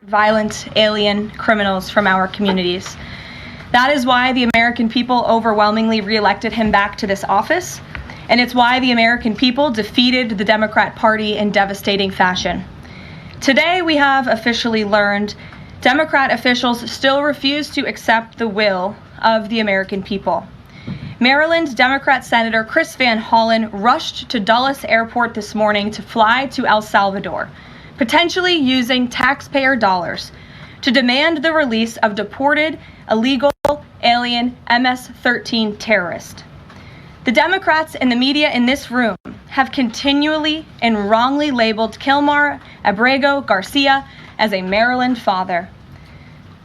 violent alien criminals from our communities. That is why the American people overwhelmingly reelected him back to this office, and it's why the American people defeated the Democrat Party in devastating fashion. Today, we have officially learned Democrat officials still refuse to accept the will of the American people. Maryland Democrat Senator Chris Van Hollen rushed to Dulles Airport this morning to fly to El Salvador, potentially using taxpayer dollars to demand the release of deported illegal alien MS-13 terrorist. The Democrats and the media in this room have continually and wrongly labeled Kilmar Abrego Garcia as a Maryland father.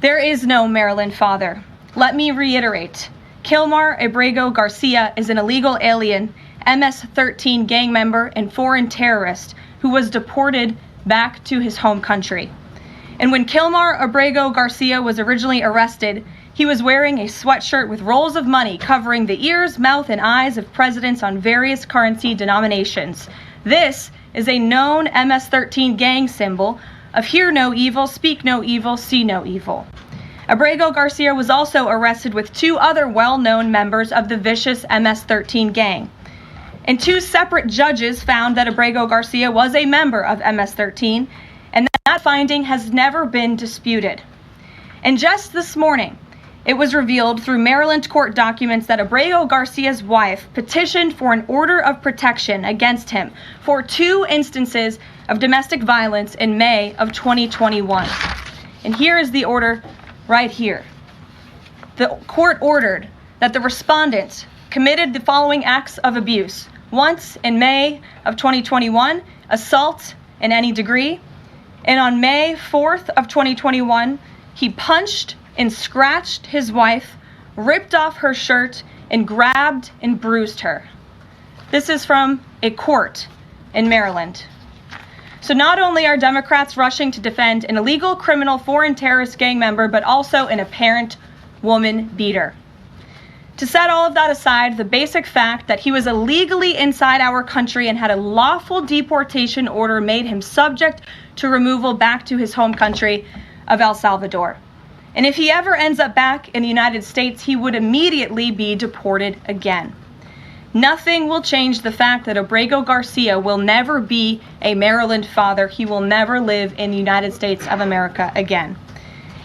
There is no Maryland father. Let me reiterate. Kilmar Abrego Garcia is an illegal alien, MS-13 gang member and foreign terrorist who was deported back to his home country. And when Kilmar Abrego Garcia was originally arrested, he was wearing a sweatshirt with rolls of money covering the ears, mouth, and eyes of presidents on various currency denominations. This is a known MS-13 gang symbol of hear no evil, speak no evil, see no evil. Abrego Garcia was also arrested with two other well-known members of the vicious MS-13 gang. And two separate judges found that Abrego Garcia was a member of MS-13, and that finding has never been disputed. And just this morning, it was revealed through Maryland court documents that Abrego Garcia's wife petitioned for an order of protection against him for 2 instances of domestic violence in May of 2021. And here is the order right here. The court ordered that the respondent committed the following acts of abuse. Once in May of 2021, assault in any degree. And on May 4th of 2021, he punched and scratched his wife, ripped off her shirt, and grabbed and bruised her. This is from a court in Maryland. So not only are Democrats rushing to defend an illegal criminal foreign terrorist gang member, but also an apparent woman beater. To set all of that aside, the basic fact that he was illegally inside our country and had a lawful deportation order made him subject to removal back to his home country of El Salvador. And if he ever ends up back in the United States, he would immediately be deported again. Nothing will change the fact that Abrego Garcia will never be a Maryland father. He will never live in the United States of America again.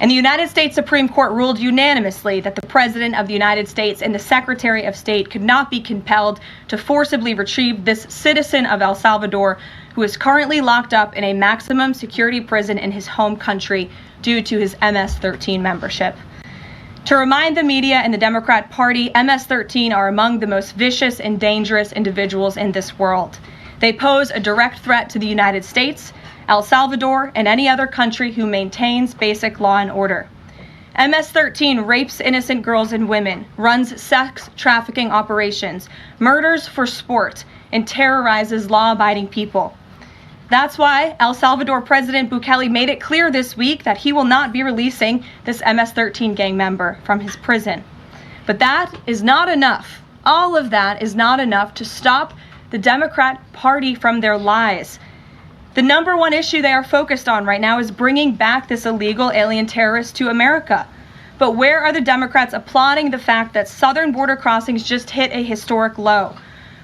And the United States Supreme Court ruled unanimously that the President of the United States and the Secretary of State could not be compelled to forcibly retrieve this citizen of El Salvador who is currently locked up in a maximum security prison in his home country due to his MS-13 membership. To remind the media and the Democrat Party, MS-13 are among the most vicious and dangerous individuals in this world. They pose a direct threat to the United States, El Salvador, and any other country who maintains basic law and order. MS-13 rapes innocent girls and women, runs sex trafficking operations, murders for sport, and terrorizes law-abiding people. That's why El Salvador President Bukele made it clear this week that he will not be releasing this MS-13 gang member from his prison. But that is not enough. All of that is not enough to stop the Democrat Party from their lies. The number one issue they are focused on right now is bringing back this illegal alien terrorist to America. But where are the Democrats applauding the fact that southern border crossings just hit a historic low?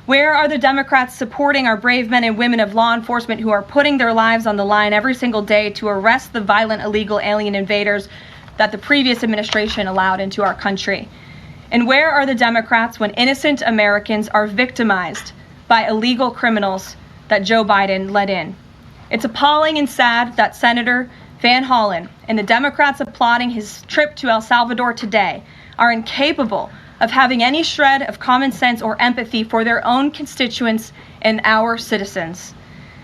Where are the Democrats supporting our brave men and women of law enforcement who are putting their lives on the line every single day to arrest the violent illegal alien invaders that the previous administration allowed into our country? And where are the Democrats when innocent Americans are victimized by illegal criminals that Joe Biden let in? It's appalling and sad that Senator Van Hollen and the Democrats applauding his trip to El Salvador today are incapable of having any shred of common sense or empathy for their own constituents and our citizens.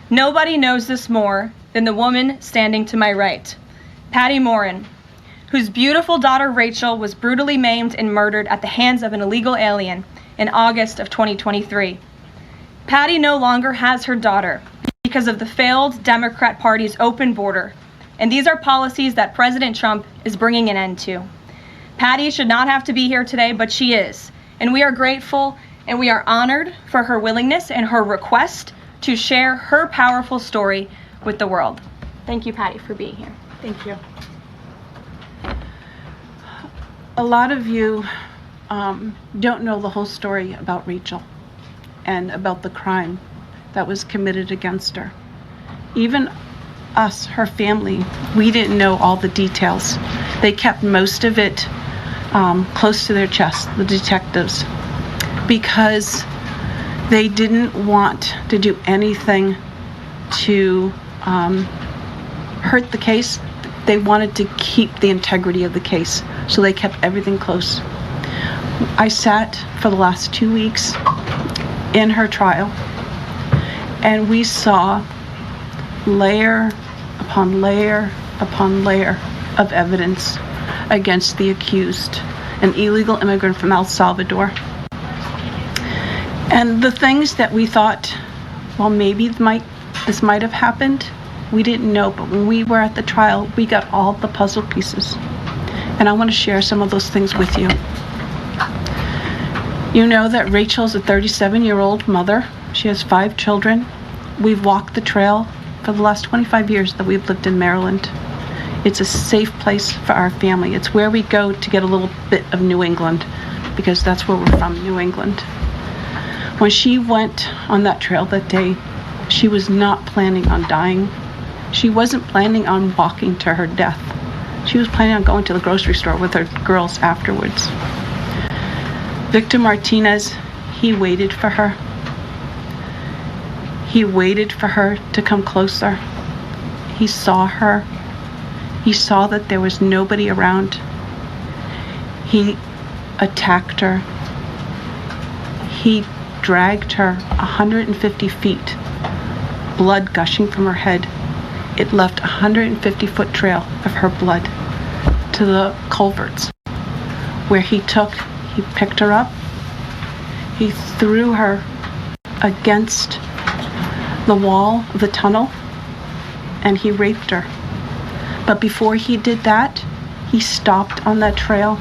Nobody knows this more than the woman standing to my right, Patty Morin, whose beautiful daughter Rachel was brutally maimed and murdered at the hands of an illegal alien in August of 2023. Patty no longer has her daughter because of the failed Democrat Party's open border, and these are policies that President Trump is bringing an end to. Patty should not have to be here today, but she is. And we are grateful and we are honored for her willingness and her request to share her powerful story with the world. Thank you, Patty, for being here. Thank you. A lot of you don't know the whole story about Rachel and about the crime that was committed against her. Even us, her family, we didn't know all the details. They kept most of it close to their chest, the detectives, because they didn't want to do anything to hurt the case. They wanted to keep the integrity of the case, so they kept everything close. I sat for the last 2 weeks in her trial, and we saw layer upon layer upon layer of evidence against the accused, an illegal immigrant from El Salvador. And the things that we thought, well, maybe this might have happened, we didn't know. But when we were at the trial, we got all the puzzle pieces. And I want to share some of those things with you. You know that Rachel's a 37-year-old mother. She has 5 children. We've walked the trail for the last 25 years that we've lived in Maryland. It's a safe place for our family. It's where we go to get a little bit of New England, because that's where we're from, New England. When she went on that trail that day, she was not planning on dying. She wasn't planning on walking to her death. She was planning on going to the grocery store with her girls afterwards. Victor Martinez, he waited for her. He waited for her to come closer. He saw her. He saw that there was nobody around. He attacked her. He dragged her 150 feet, blood gushing from her head. It left a 150-foot trail of her blood to the culverts, where he picked her up, he threw her against the wall of the tunnel, and he raped her. But before he did that, he stopped on that trail,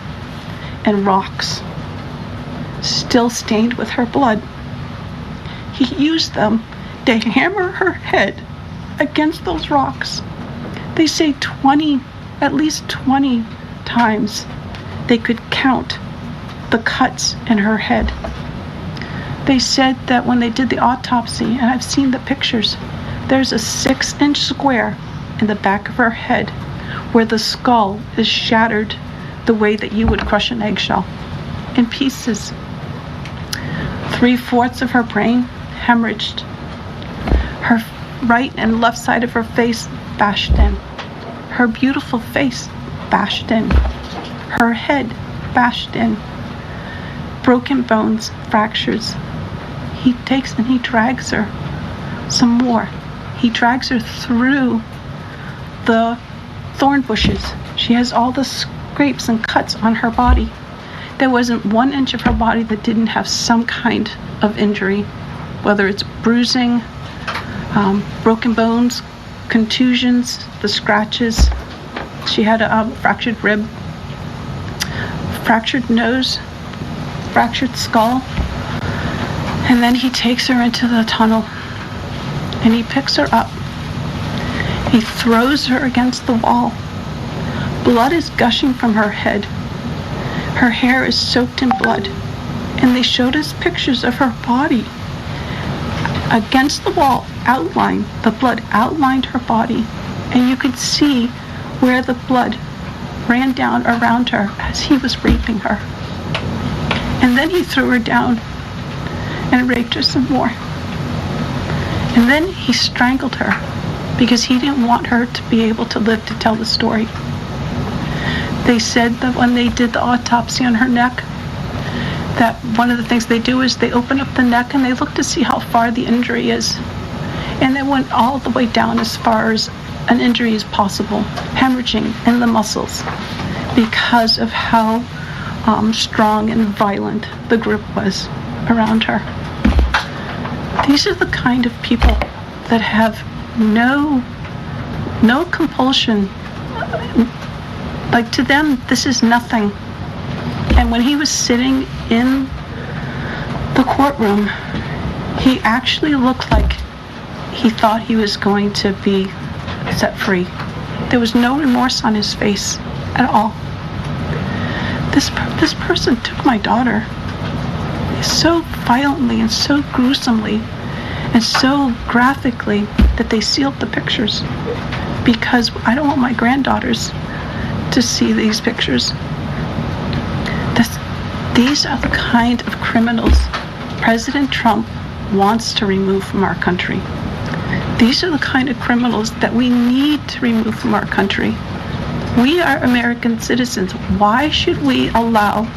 and rocks, still stained with her blood, he used them to hammer her head against those rocks. They say at least 20 times they could count the cuts in her head. They said that when they did the autopsy, and I've seen the pictures, there's a 6-inch square in the back of her head where the skull is shattered the way that you would crush an eggshell in pieces. 3/4 of her brain hemorrhaged. Her right and left side of her face bashed in. Her beautiful face bashed in. Her head bashed in. Broken bones, fractures. He takes and he drags her some more. He drags her through the thorn bushes. She has all the scrapes and cuts on her body. There wasn't 1 inch of her body that didn't have some kind of injury, whether it's bruising, broken bones, contusions, the scratches. She had a fractured rib, fractured nose, fractured skull. And then he takes her into the tunnel, and he picks her up. He throws her against the wall. Blood is gushing from her head. Her hair is soaked in blood. And they showed us pictures of her body against the wall, outlined. The blood outlined her body. And you could see where the blood ran down around her as he was raping her. And then he threw her down and raped her some more. And then he strangled her because he didn't want her to be able to live to tell the story. They said that when they did the autopsy on her neck, that one of the things they do is they open up the neck and they look to see how far the injury is. And they went all the way down as far as an injury is possible, hemorrhaging in the muscles, because of how strong and violent the grip was around her. These are the kind of people that have no compulsion. Like, to them, this is nothing. And when he was sitting in the courtroom, he actually looked like he thought he was going to be set free. There was no remorse on his face at all. This person took my daughter so violently and so gruesomely and so graphically that they sealed the pictures, because I don't want my granddaughters to see these pictures. These are the kind of criminals President Trump wants to remove from our country. These are the kind of criminals that we need to remove from our country. We are American citizens. Why should we allow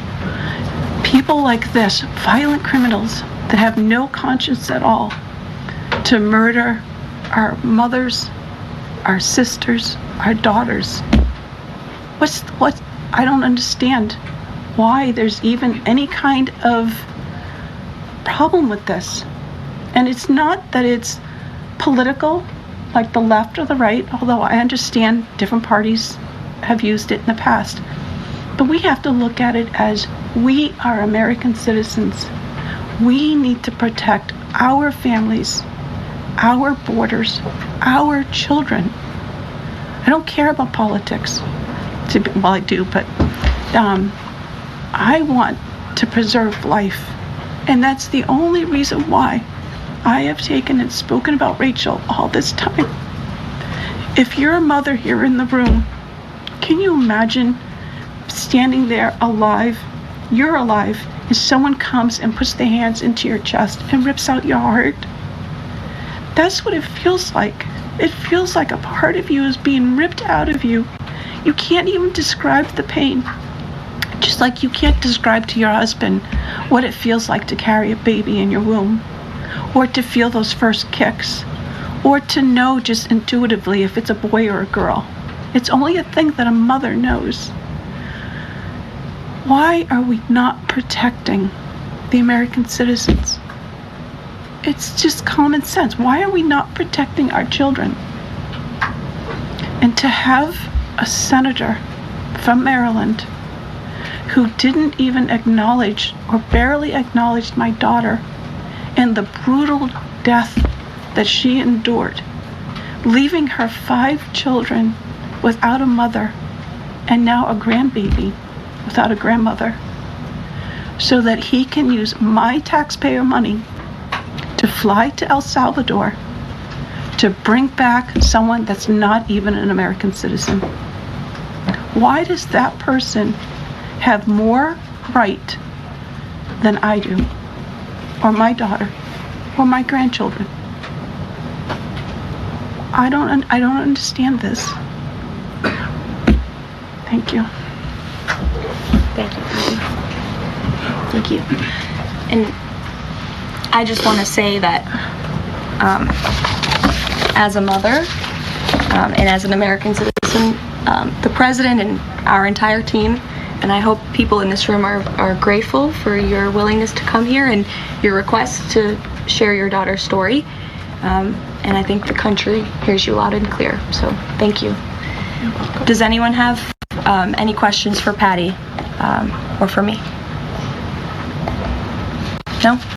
people like this, violent criminals that have no conscience at all, to murder our mothers, our sisters, our daughters? I don't understand why there's even any kind of problem with this. And it's not that it's political, like the left or the right, although I understand different parties have used it in the past. But we have to look at it as we are American citizens. We need to protect our families, our borders, our children. I don't care about politics. Well, I do, but I want to preserve life. And that's the only reason why I have taken and spoken about Rachel all this time. If you're a mother here in the room, can you imagine standing there alive? You're alive, and someone comes and puts their hands into your chest and rips out your heart. That's what it feels like. It feels like a part of you is being ripped out of you. You can't even describe the pain. Just like you can't describe to your husband what it feels like to carry a baby in your womb, or to feel those first kicks, or to know just intuitively if it's a boy or a girl. It's only a thing that a mother knows. Why are we not protecting the American citizens? It's just common sense. Why are we not protecting our children? And to have a senator from Maryland who didn't even acknowledge or barely acknowledged my daughter and the brutal death that she endured, leaving her 5 children without a mother and now a grandbaby without a grandmother, so that he can use my taxpayer money to fly to El Salvador to bring back someone that's not even an American citizen. Why does that person have more right than I do, or my daughter, or my grandchildren? I don't understand this. Thank you. Thank you. Thank you. And I just want to say that as a mother and as an American citizen, the president and our entire team, and I hope people in this room are grateful for your willingness to come here and your request to share your daughter's story. And I think the country hears you loud and clear. So thank you. Does anyone have any questions for Patty or for me? No?